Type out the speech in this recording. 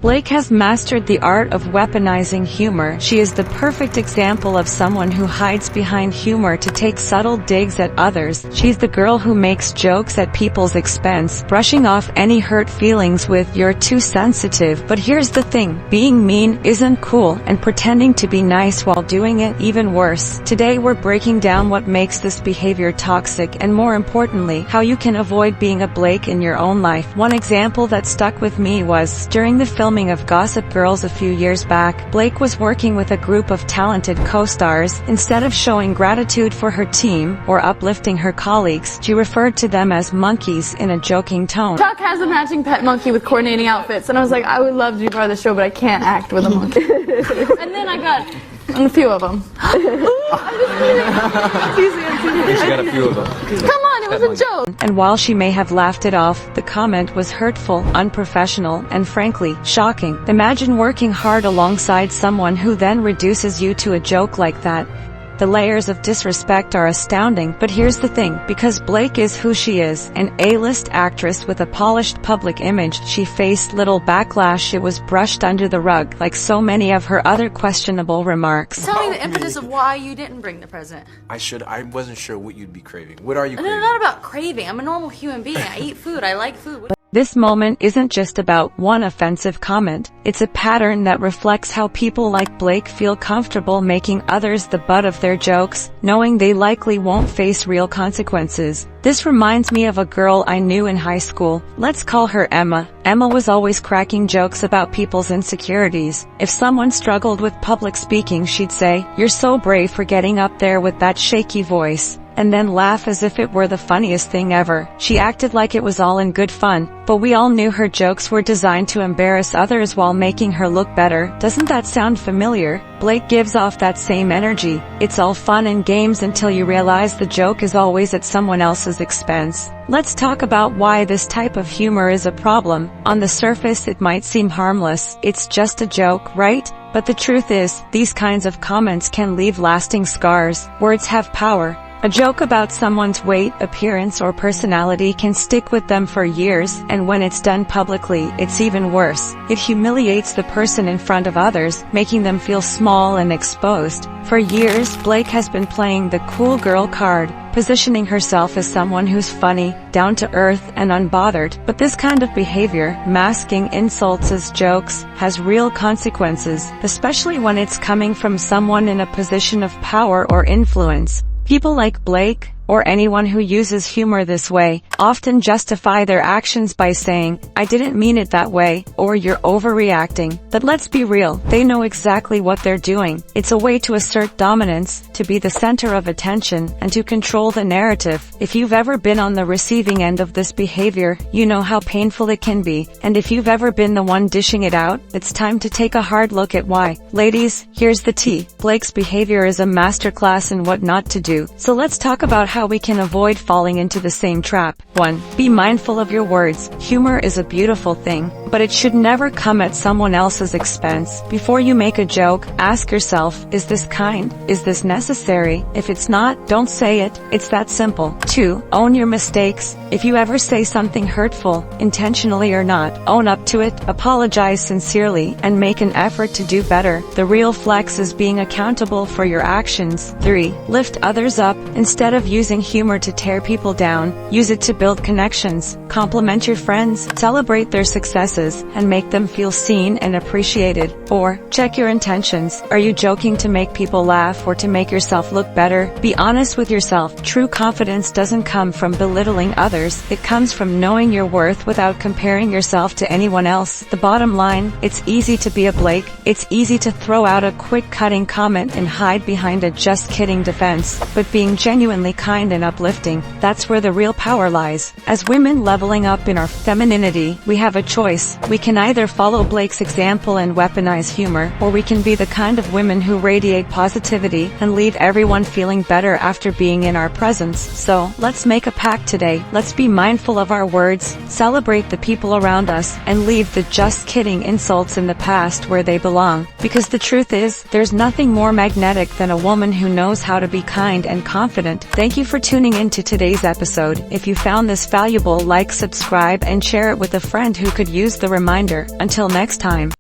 Blake has mastered the art of weaponizing humor. She is the perfect example of someone who hides behind humor to take subtle digs at others. She's the girl who makes jokes at people's expense, brushing off any hurt feelings with "you're too sensitive." But here's the thing, being mean isn't cool, and pretending to be nice while doing it even worse. Today we're breaking down what makes this behavior toxic, and more importantly, how you can avoid being a Blake in your own life. One example that stuck with me was during the filming of Gossip Girls a few years back. Blake was working with a group of talented co-stars. Instead of showing gratitude for her team or uplifting her colleagues, she referred to them as monkeys in a joking tone. Chuck has a matching pet monkey with coordinating outfits, and I was like, I would love to be part of the show, but I can't act with a monkey. And then I got a few of them. She got a few of them. Come on, it was a joke. And while she may have laughed it off, the comment was hurtful, unprofessional, and frankly, shocking. Imagine working hard alongside someone who then reduces you to a joke like that. The layers of disrespect are astounding, but here's the thing, because Blake is who she is, an A-list actress with a polished public image, she faced little backlash. It was brushed under the rug, like so many of her other questionable remarks. Tell me the impetus of why you didn't bring the present. I wasn't sure what you'd be craving. What are you craving? No, not about craving. I'm a normal human being. I eat food. I like food. This moment isn't just about one offensive comment. It's a pattern that reflects how people like Blake feel comfortable making others the butt of their jokes, knowing they likely won't face real consequences. This reminds me of a girl I knew in high school. Let's call her Emma. Emma was always cracking jokes about people's insecurities. If someone struggled with public speaking, she'd say, "You're so brave for getting up there with that shaky voice," and then laugh as if it were the funniest thing ever. She acted like it was all in good fun, but we all knew her jokes were designed to embarrass others while making her look better. Doesn't that sound familiar? Blake gives off that same energy. It's all fun and games until you realize the joke is always at someone else's expense. Let's talk about why this type of humor is a problem. On the surface it might seem harmless. It's just a joke, right? But the truth is, these kinds of comments can leave lasting scars. Words have power. A joke about someone's weight, appearance, or personality can stick with them for years, and when it's done publicly, it's even worse. It humiliates the person in front of others, making them feel small and exposed. For years, Blake has been playing the cool girl card, positioning herself as someone who's funny, down to earth, and unbothered. But this kind of behavior, masking insults as jokes, has real consequences, especially when it's coming from someone in a position of power or influence. People like Blake, or anyone who uses humor this way, often justify their actions by saying, "I didn't mean it that way," or "you're overreacting." But let's be real, they know exactly what they're doing. It's a way to assert dominance, to be the center of attention, and to control the narrative. If you've ever been on the receiving end of this behavior, you know how painful it can be. And if you've ever been the one dishing it out, it's time to take a hard look at why. Ladies, here's the tea. Blake's behavior is a masterclass in what not to do. So let's talk about how we can avoid falling into the same trap. 1. Be mindful of your words. Humor is a beautiful thing, but it should never come at someone else's expense. Before you make a joke, ask yourself, is this kind? Is this necessary? If it's not, don't say it. It's that simple. 2. Own your mistakes. If you ever say something hurtful, intentionally or not, own up to it, apologize sincerely, and make an effort to do better. The real flex is being accountable for your actions. 3. Lift others up. Instead of using humor to tear people down, use it to build connections. Compliment your friends, celebrate their successes, and make them feel seen and appreciated. 4. Check your intentions. Are you joking to make people laugh or to make yourself look better? Be honest with yourself. True confidence doesn't come from belittling others. It comes from knowing your worth without comparing yourself to anyone else. The bottom line, it's easy to be a Blake. It's easy to throw out a quick cutting comment and hide behind a just kidding defense. But being genuinely kind and uplifting, that's where the real power lies. As women leveling up in our femininity, we have a choice. We can either follow Blake's example and weaponize humor, or we can be the kind of women who radiate positivity and leave everyone feeling better after being in our presence. So, let's make a pact today. Let's be mindful of our words, celebrate the people around us, and leave the just kidding insults in the past where they belong. Because the truth is, there's nothing more magnetic than a woman who knows how to be kind and confident. Thank you for tuning in to today's episode. If you found this valuable, like, subscribe, and share it with a friend who could use the reminder. Until next time.